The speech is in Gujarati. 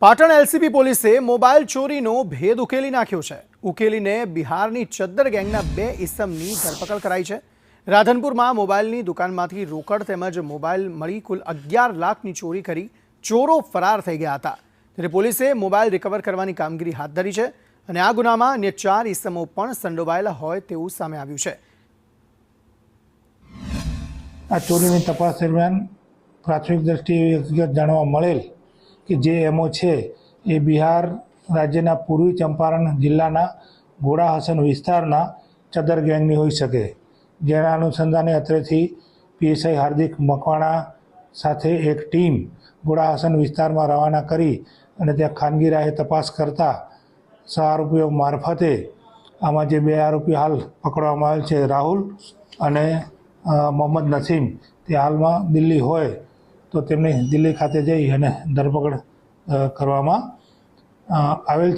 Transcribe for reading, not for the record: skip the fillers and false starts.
પાટણ એલસીબી પોલીસે મોબાઈલ ચોરીનો ભેદ ઉકેલી નાખ્યો છે। ઉકેલીને બિહારની ચદ્દર ગેંગના 2 ઇસમની ધરપકડ કરાઈ છે। રાધનપુરમાં મોબાઈલની દુકાનમાંથી રોકડ તેમજ મોબાઈલ મળી કુલ 11 લાખની ચોરી કરી ચોરો ફરાર થઈ ગયા હતા। ત્યારે પોલીસે મોબાઈલ રિકવર કરવાની કામગીરી હાથ ધરી છે અને આ ગુનામાં અન્ય 4 ઇસમો પણ સંડોવાયેલા હોય તેવું સામે આવ્યું છે। આ ચોરીની તપાસ દરમિયાન પ્રાથમિક દ્રષ્ટિએ હકીકત જાણવા મળેલ કે જે એમઓ છે એ બિહાર રાજ્યના પૂર્વી ચંપારણ જિલ્લાના ઘોડા હસન વિસ્તારના ચદર ગેંગની હોઈ શકે। જેના અનુસંધાને અત્રેથી પીએસઆઈ હાર્દિક મકવાણા સાથે એક ટીમ ઘોડા હસન વિસ્તારમાં રવાના કરી અને ત્યાં ખાનગી રાહે તપાસ કરતા 6 આરોપીઓ મારફતે આમાં જે 2 આરોપી હાલ પકડવામાં આવેલ છે રાહુલ અને મોહમ્મદ નસીમ, તે હાલમાં દિલ્હી હોય તો તેમની દિલ્હી ખાતે જઈ અને ધરપકડ કરવામાં આવેલ છે।